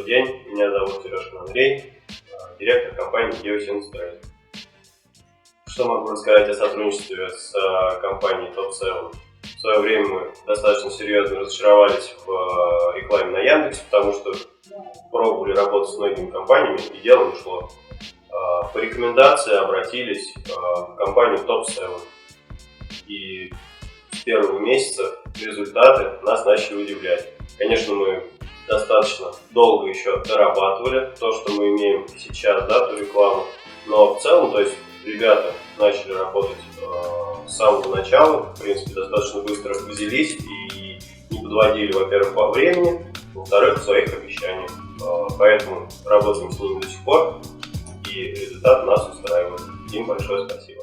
Добрый день, меня зовут Сережкин Андрей, директор компании Geosynth. Что могу рассказать о сотрудничестве с компанией Top7? В свое время мы достаточно серьезно разочаровались в рекламе на Яндексе, потому что пробовали работать с многими компаниями и дело не шло. По рекомендации обратились в компанию Top7. И с первого месяца результаты нас начали удивлять. Конечно, мы достаточно долго еще дорабатывали то, что мы имеем сейчас, да, ту рекламу, но в целом, то есть ребята начали работать с самого начала, в принципе, достаточно быстро взялись и не подводили, во-первых, по времени, во-вторых, в своих обещаниях. Поэтому работаем с ними до сих пор, и результат нас устраивает. Им большое спасибо.